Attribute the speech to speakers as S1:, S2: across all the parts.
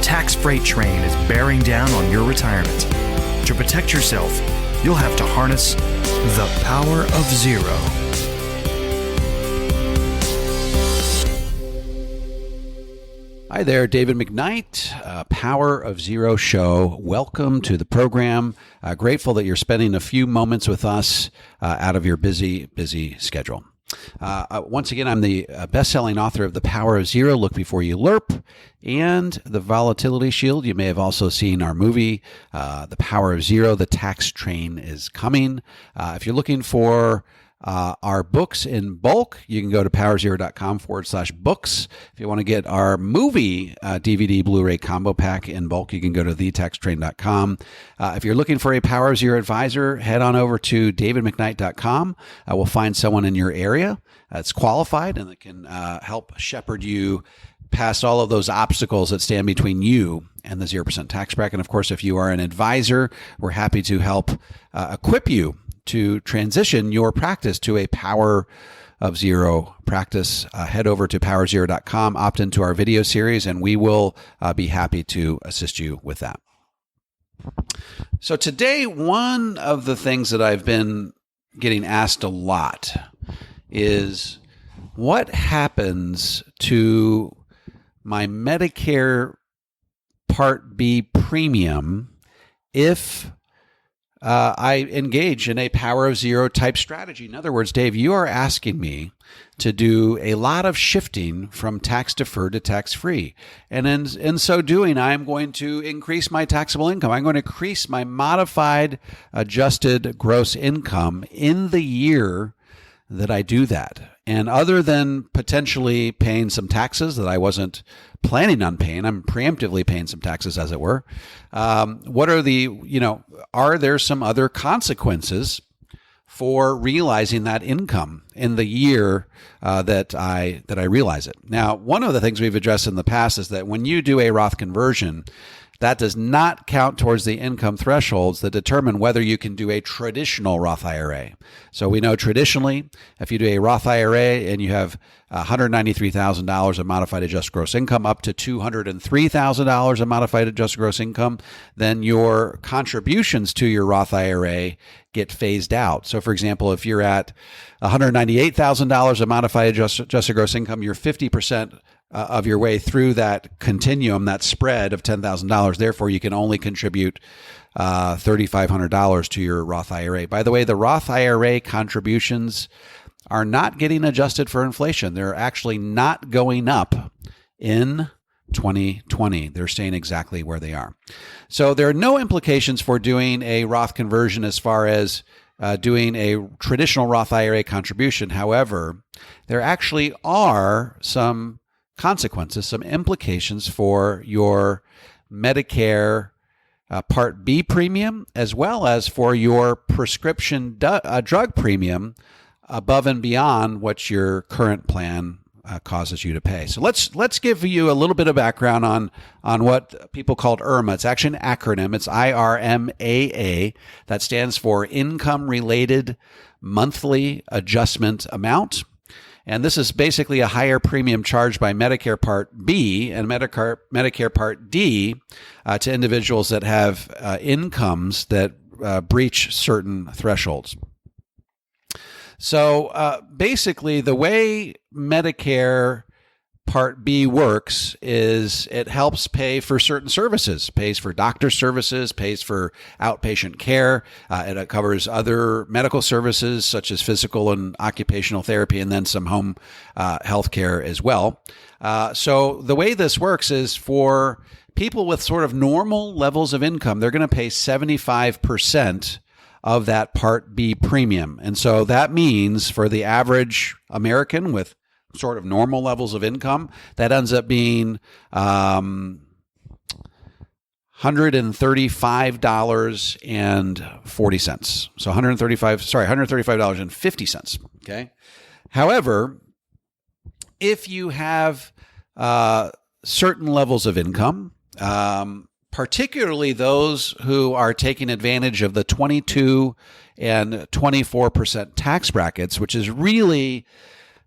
S1: tax freight train is bearing down on your retirement. To protect yourself, you'll have to harness the power of zero.
S2: Hi there, David McKnight, Power of Zero show. Welcome to the program. Grateful that you're spending a few moments with us out of your busy schedule. Once again, I'm the best-selling author of The Power of Zero, Look Before You LERP, and The Volatility Shield. You may have also seen our movie, The Power of Zero, The Tax Train is Coming. If you're looking for our books in bulk, you can go to powerzero.com/books. If you want to get our movie DVD Blu-ray combo pack in bulk, you can go to thetaxtrain.com. If you're looking for a Power of Zero advisor, head on over to davidmcknight.com. We'll find someone in your area that's qualified and that can help shepherd you past all of those obstacles that stand between you and the 0% tax bracket. And of course, if you are an advisor, we're happy to help equip you to transition your practice to a Power of Zero practice. Head over to powerzero.com, opt into our video series, and we will be happy to assist you with that. So today, one of the things that I've been getting asked a lot is what happens to my Medicare Part B premium if I engage in a Power of Zero type strategy. In other words, Dave, you are asking me to do a lot of shifting from tax deferred to tax free. And in so doing, I'm going to increase my taxable income. I'm going to increase my modified adjusted gross income in the year that I do that. And other than potentially paying some taxes that I wasn't planning on paying, I'm preemptively paying some taxes, as it were. What are are there some other consequences for realizing that income in the year that I realize it? Now, one of the things we've addressed in the past is that when you do a Roth conversion, that does not count towards the income thresholds that determine whether you can do a traditional Roth IRA. So we know traditionally, if you do a Roth IRA and you have $193,000 of modified adjusted gross income up to $203,000 of modified adjusted gross income, then your contributions to your Roth IRA get phased out. So for example, if you're at $198,000 of modified adjusted gross income, you're 50% of your way through that continuum, that spread of $10,000. Therefore, you can only contribute $3,500 to your Roth IRA. By the way, the Roth IRA contributions are not getting adjusted for inflation. They're actually not going up in 2020. They're staying exactly where they are. So there are no implications for doing a Roth conversion as far as doing a traditional Roth IRA contribution. However, there actually are some consequences, some implications for your Medicare Part B premium, as well as for your prescription drug premium above and beyond what your current plan causes you to pay. So let's give you a little bit of background on what people called IRMAA. It's actually an acronym. It's IRMAA. That stands for Income Related Monthly Adjustment Amount. And this is basically a higher premium charged by Medicare Part B and Medicare Part D to individuals that have incomes that breach certain thresholds. So basically, the way Medicare Part B works is it helps pay for certain services, pays for doctor services, pays for outpatient care. It covers other medical services such as physical and occupational therapy, and then some home health care as well. So the way this works is for people with sort of normal levels of income, they're going to pay 75% of that Part B premium. And so that means for the average American with sort of normal levels of income, that ends up being $135.40. So $135.50. Okay. However, if you have certain levels of income, particularly those who are taking advantage of the 22 and 24% tax brackets, which is really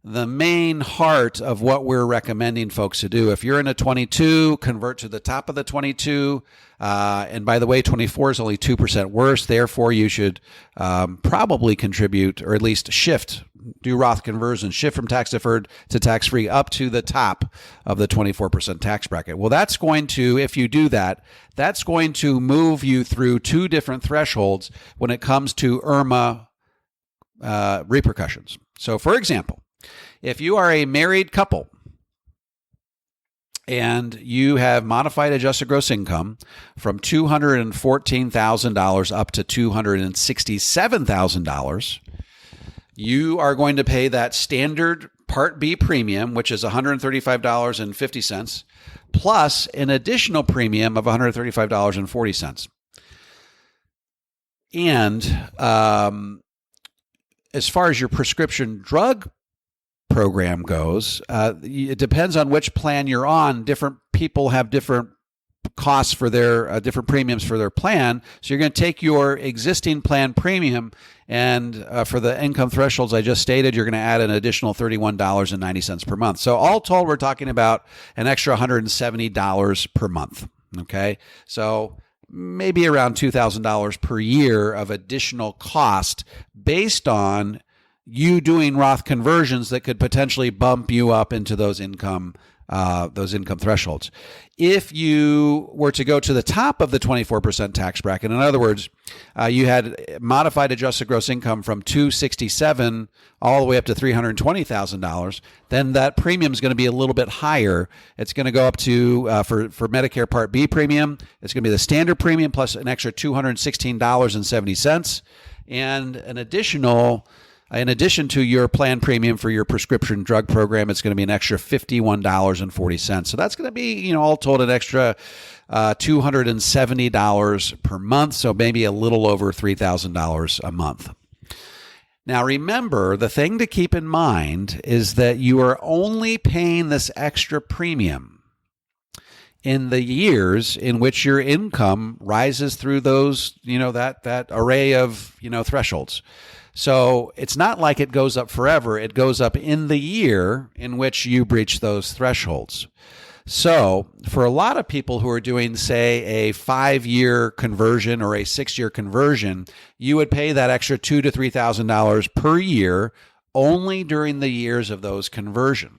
S2: the main heart of what we're recommending folks to do. If you're in a 22, convert to the top of the 22. And by the way, 24 is only 2% worse. Therefore, you should probably contribute, or at least do Roth conversion, shift from tax-deferred to tax-free up to the top of the 24% tax bracket. Well, that's going to, if you do that, that's going to move you through two different thresholds when it comes to IRMAA repercussions. So, for example, if you are a married couple and you have modified adjusted gross income from $214,000 up to $267,000, you are going to pay that standard Part B premium, which is $135.50, plus an additional premium of $135.40. And as far as your prescription drug program goes, it depends on which plan you're on. Different people have different costs for their different premiums for their plan. So you're going to take your existing plan premium, and for the income thresholds I just stated, you're going to add an additional $31.90 per month. So all told, we're talking about an extra $170 per month. Okay, so maybe around $2,000 per year of additional cost based on you doing Roth conversions that could potentially bump you up into those income thresholds. If you were to go to the top of the 24% tax bracket, in other words, you had modified adjusted gross income from $267 all the way up to $320,000, then that premium is going to be a little bit higher. It's going to go up to, for Medicare Part B premium, it's going to be the standard premium plus an extra $216.70, and an additional, in addition to your plan premium for your prescription drug program, it's going to be an extra $51.40. So that's going to be, all told, an extra $270 per month. So maybe a little over $3,000 a month. Now, remember, the thing to keep in mind is that you are only paying this extra premium in the years in which your income rises through those, that array of, thresholds. So it's not like it goes up forever. It goes up in the year in which you breach those thresholds. So for a lot of people who are doing, say, a 5-year conversion or a 6-year conversion, you would pay that extra $2,000 to $3,000 per year only during the years of those conversions.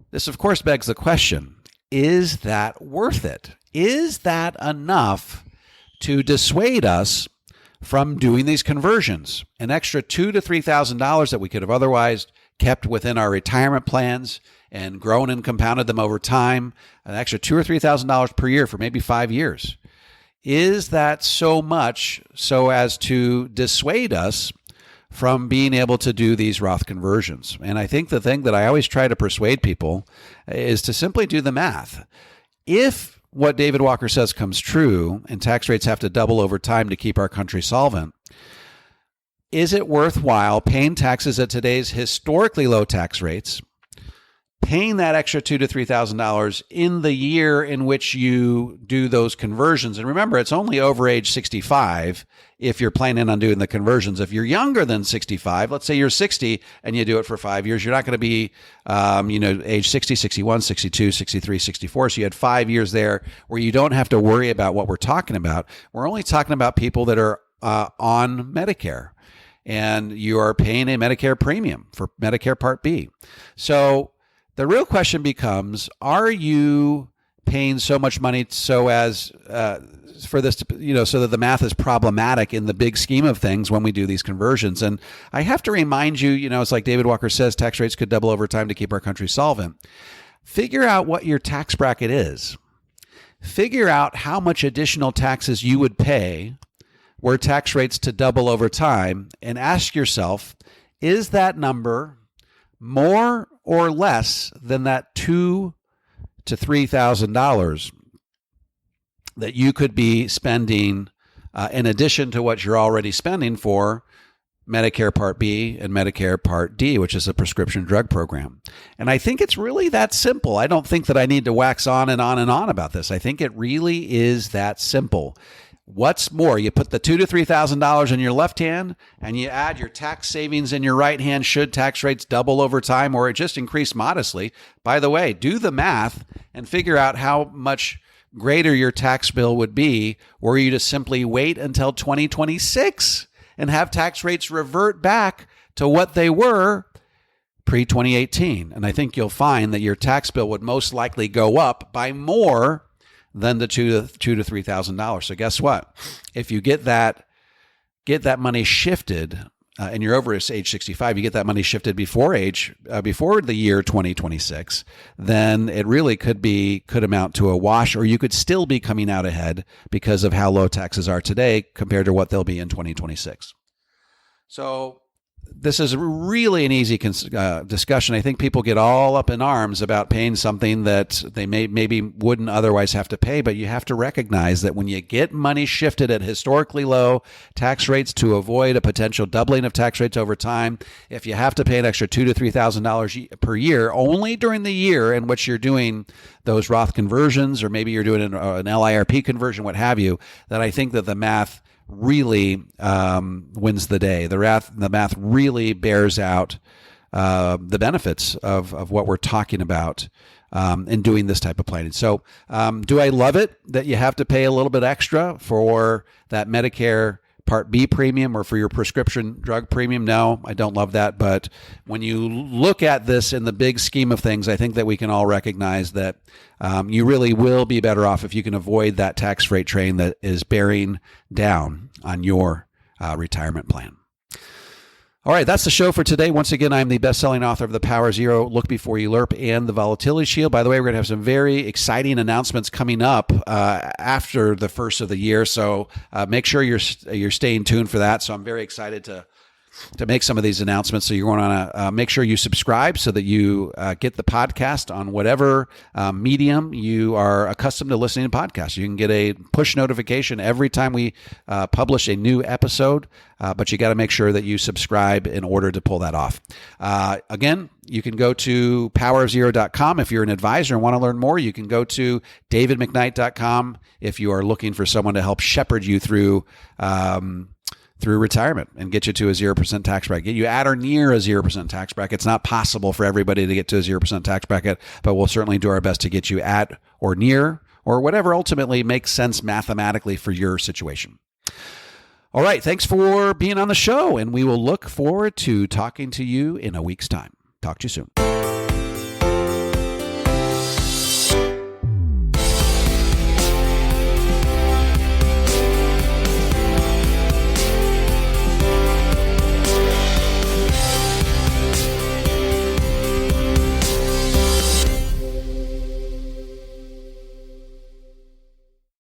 S2: This, of course, begs the question, is that worth it? Is that enough to dissuade us from doing these conversions? An extra $2,000 to $3,000 that we could have otherwise kept within our retirement plans and grown and compounded them over time, an extra $2,000 or $3,000 per year for maybe 5 years. Is that so much so as to dissuade us from being able to do these Roth conversions? And I think the thing that I always try to persuade people is to simply do the math. If what David Walker says comes true, and tax rates have to double over time to keep our country solvent, is it worthwhile paying taxes at today's historically low tax rates, paying that extra $2,000 to $3,000 in the year in which you do those conversions? And remember, it's only over age 65 if you're planning on doing the conversions. If you're younger than 65, let's say you're 60 and you do it for 5 years, you're not going to be, age 60, 61, 62, 63, 64. So you had 5 years there where you don't have to worry about what we're talking about. We're only talking about people that are on Medicare, and you are paying a Medicare premium for Medicare Part B. So the real question becomes, are you paying so much money so as for this to, so that the math is problematic in the big scheme of things when we do these conversions? And I have to remind you, it's like David Walker says, tax rates could double over time to keep our country solvent. Figure out what your tax bracket is. Figure out how much additional taxes you would pay were tax rates to double over time, and ask yourself, is that number more or less than that $2,000 to $3,000 that you could be spending in addition to what you're already spending for Medicare Part B and Medicare Part D, which is a prescription drug program? And I think it's really that simple. I don't think that I need to wax on and on and on about this. I think it really is that simple. What's more, you put the $2,000 to $3,000 in your left hand and you add your tax savings in your right hand should tax rates double over time or just increase modestly. By the way, do the math and figure out how much greater your tax bill would be were you to simply wait until 2026 and have tax rates revert back to what they were pre-2018. And I think you'll find that your tax bill would most likely go up by more than the $2,000 to $3,000. So guess what? If you get that money shifted, and you're over age 65, you get that money shifted before the year 2026, then it really could amount to a wash, or you could still be coming out ahead because of how low taxes are today compared to what they'll be in 2026. So this is really an easy discussion. I think people get all up in arms about paying something that they maybe wouldn't otherwise have to pay, but you have to recognize that when you get money shifted at historically low tax rates to avoid a potential doubling of tax rates over time, if you have to pay an extra $2,000 to $3,000 per year only during the year in which you're doing those Roth conversions, or maybe you're doing an LIRP conversion, what have you, then I think that the math really wins the day. The math really bears out the benefits of what we're talking about in doing this type of planning. So do I love it that you have to pay a little bit extra for that Medicare Part B premium or for your prescription drug premium? No, I don't love that. But when you look at this in the big scheme of things, I think that we can all recognize that you really will be better off if you can avoid that tax rate train that is bearing down on your retirement plan. All right, that's the show for today. Once again, I'm the best-selling author of The Power Zero, Look Before You LERP, and The Volatility Shield. By the way, we're going to have some very exciting announcements coming up after the first of the year, so make sure you're staying tuned for that. So I'm very excited to make some of these announcements. So you're going to make sure you subscribe so that you get the podcast on whatever medium you are accustomed to listening to podcasts. You can get a push notification every time we publish a new episode, but you got to make sure that you subscribe in order to pull that off. Again, you can go to powerofzero.com if you're an advisor and want to learn more. You can go to davidmcknight.com if you are looking for someone to help shepherd you through retirement and get you to a 0% tax bracket, get you at or near a 0% tax bracket. It's not possible for everybody to get to a 0% tax bracket, but we'll certainly do our best to get you at or near or whatever ultimately makes sense mathematically for your situation. All right. Thanks for being on the show, and we will look forward to talking to you in a week's time. Talk to you soon.